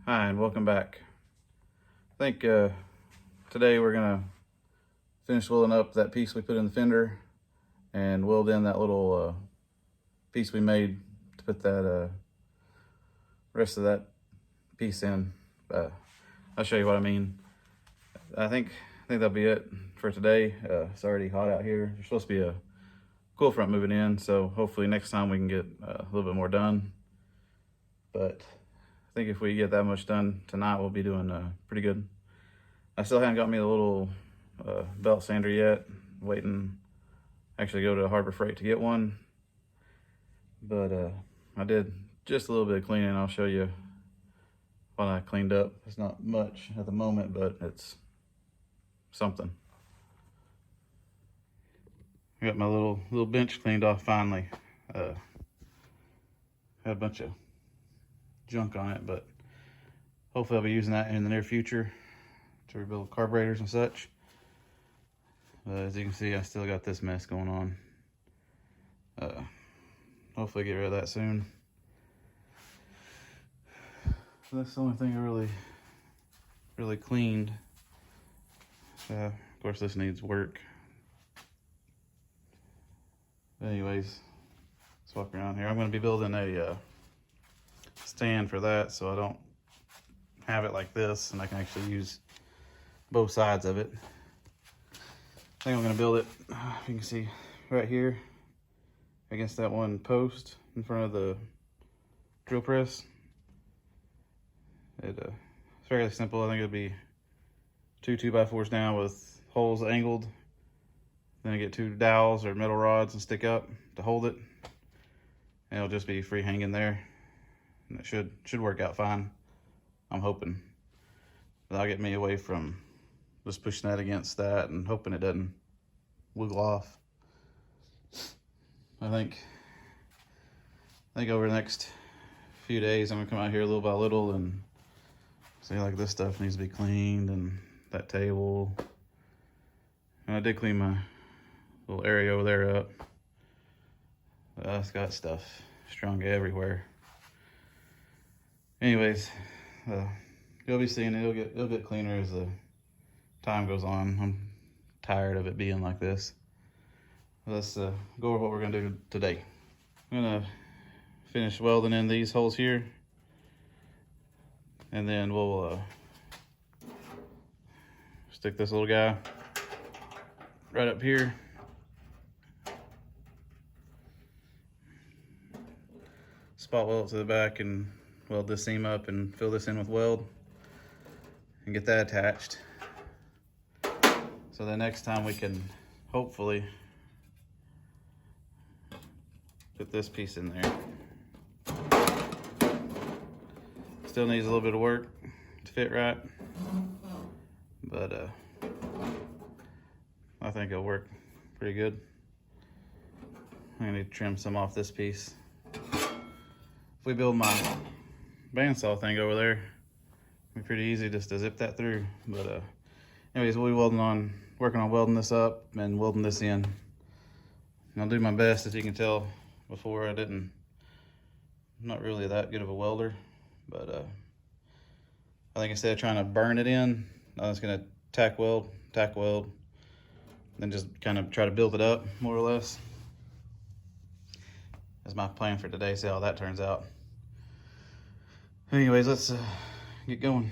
Hi, and welcome back. I think today we're gonna finish welding up that piece we put in the fender and weld in that little piece we made to put that rest of that piece in. I'll show you what I mean. I think that'll be it for today. It's already hot out here. There's supposed to be a cool front moving in, so hopefully next time we can get a little bit more done. But I think if we get that much done tonight, we'll be doing pretty good. I still haven't got me the little belt sander yet. Waiting, actually go to Harbor Freight to get one. But I did just a little bit of cleaning. I'll show you what I cleaned up. It's not much at the moment, but it's something. I got my little bench cleaned off finally. Had a bunch of junk on it, but hopefully I'll be using that in the near future to rebuild carburetors and such. As you can see, I still got this mess going on. Hopefully get rid of that soon. So that's the only thing I really cleaned. Of course, this needs work. But anyways, let's walk around here. I'm going to be building a stand for that, so I don't have it like this, and I can actually use both sides of it. I think I'm going to build it, you can see right here against that one post in front of the drill press. It's fairly simple. I think it'll be two 2x4s down with holes angled. Then I get two dowels or metal rods and stick up to hold it. And it'll just be free hanging there. And it should work out fine. I'm hoping. That'll get me away from just pushing that against that and hoping it doesn't wiggle off. I think over the next few days I'm gonna come out here little by little and see, like, this stuff needs to be cleaned and that table. And I did clean my little area over there up. It's got stuff strung everywhere. Anyways, you'll be seeing it. It'll get cleaner as the time goes on. I'm tired of it being like this. Let's go over what we're gonna do today. I'm gonna finish welding in these holes here, and then we'll stick this little guy right up here. Spot weld it to the back and weld this seam up and fill this in with weld and get that attached. So the next time we can hopefully put this piece in there. Still needs a little bit of work to fit right, but I think it'll work pretty good. I'm gonna need to trim some off this piece. If we build my bandsaw thing over there, it'll be pretty easy just to zip that through. But anyways, we'll be working on welding this up and welding this in. And I'll do my best. As you can tell before, I'm not really that good of a welder, but I think instead of trying to burn it in, I'm just gonna tack weld, then just kind of try to build it up more or less. That's my plan for today. See how that turns out. Anyways, let's get going.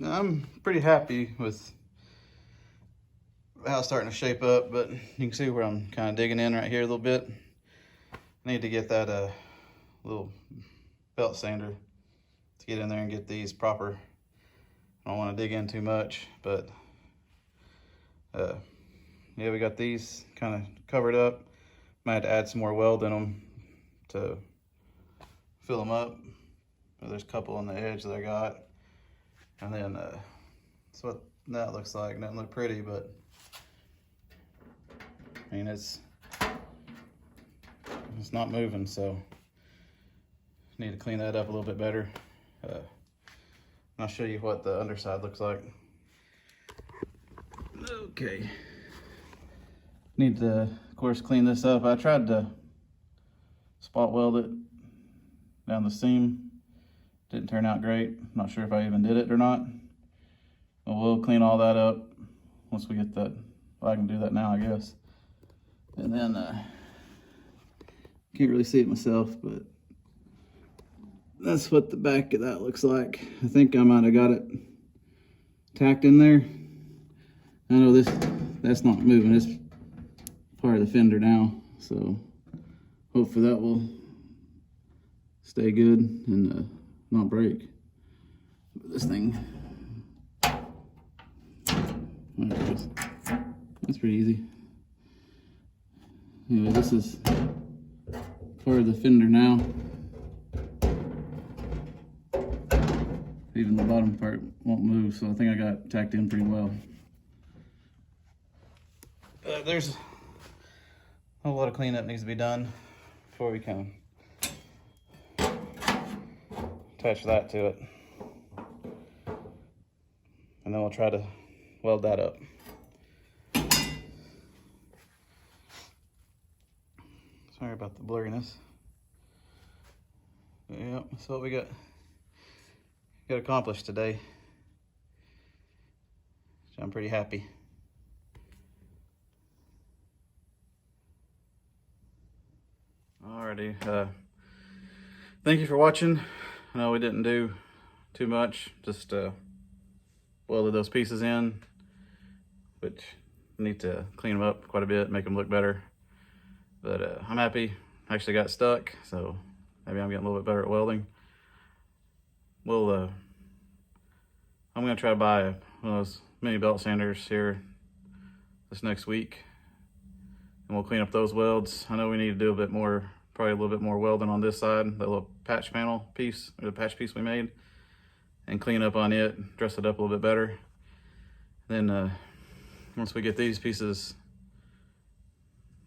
I'm pretty happy with how it's starting to shape up, but you can see where I'm kind of digging in right here a little bit. I need to get that little belt sander to get in there and get these proper. I don't want to dig in too much, but yeah, we got these kind of covered up. Might have to add some more weld in them to fill them up. There's a couple on the edge that I got. And then that's what that looks like. Doesn't look pretty, but I mean, it's not moving, so need to clean that up a little bit better. I'll show you what the underside looks like. Okay. Need to, of course, clean this up. I tried to spot weld it down the seam. Didn't turn out great. Not sure if I even did it or not. But we'll clean all that up once we get that. Well, I can do that now, I guess. And then, can't really see it myself, but that's what the back of that looks like. I think I might have got it tacked in there. I know that's not moving. It's part of the fender now, so hopefully that will stay good and not break. This thing, that's pretty easy. Anyway, this is part of the fender now. Even the bottom part won't move, so I think I got tacked in pretty well. There's a whole lot of cleanup needs to be done before we can attach that to it. And then we'll try to weld that up. Sorry about the blurriness. Yep, that's what we got accomplished today. So I'm pretty happy. Alrighty, thank you for watching. I know we didn't do too much, just welded those pieces in, which I need to clean them up quite a bit, make them look better. But I'm happy. I actually got stuck, so maybe I'm getting a little bit better at welding. I'm gonna try to buy one of those mini belt sanders here this next week, and we'll clean up those welds. I know we need to do a bit more, probably a little bit more welding on this side, the little patch panel piece, or the patch piece we made, and clean up on it, dress it up a little bit better. Then once we get these pieces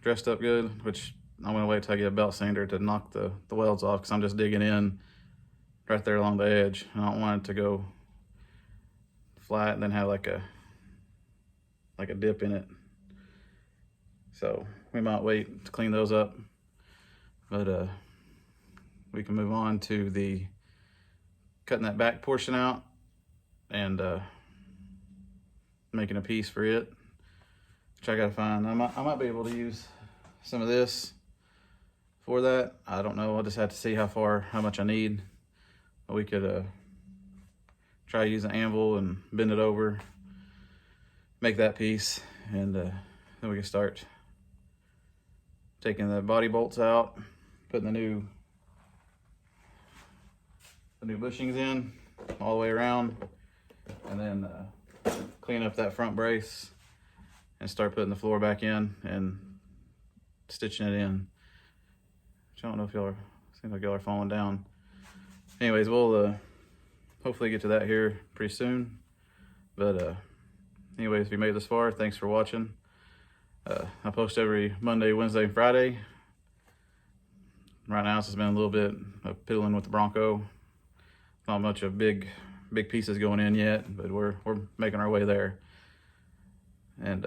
dressed up good, which I'm gonna wait till I get a belt sander to knock the welds off, because I'm just digging in right there along the edge. I don't want it to go flat and then have like a dip in it. So we might wait to clean those up, but we can move on to the cutting that back portion out and making a piece for it, which I gotta find. I might be able to use some of this for that. I don't know. I'll just have to see how much I need. But we could try to use an anvil and bend it over, make that piece, and then we can start taking the body bolts out, putting the new bushings in all the way around, and then clean up that front brace and start putting the floor back in and stitching it in. Which I don't know if y'all seem like y'all are falling down. Anyways, we'll hopefully get to that here pretty soon. But anyways, if you made it this far, thanks for watching. I post every Monday, Wednesday, and Friday. Right now, it's been a little bit of piddling with the Bronco. Not much of big pieces going in yet, but we're making our way there. And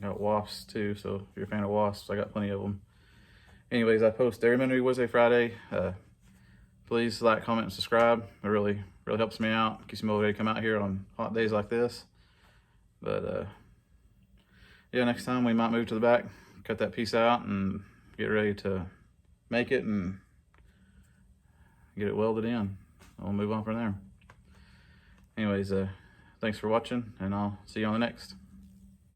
got wasps too, so if you're a fan of wasps, I got plenty of them. Anyways, I post every Monday, Wednesday, Friday. Please like, comment, and subscribe. It really helps me out. Keeps me motivated to come out here on hot days like this. But yeah, next time we might move to the back, cut that piece out, and get ready to make it and get it welded in. We'll move on from there. anyways, thanks for watching, and I'll see you on the next.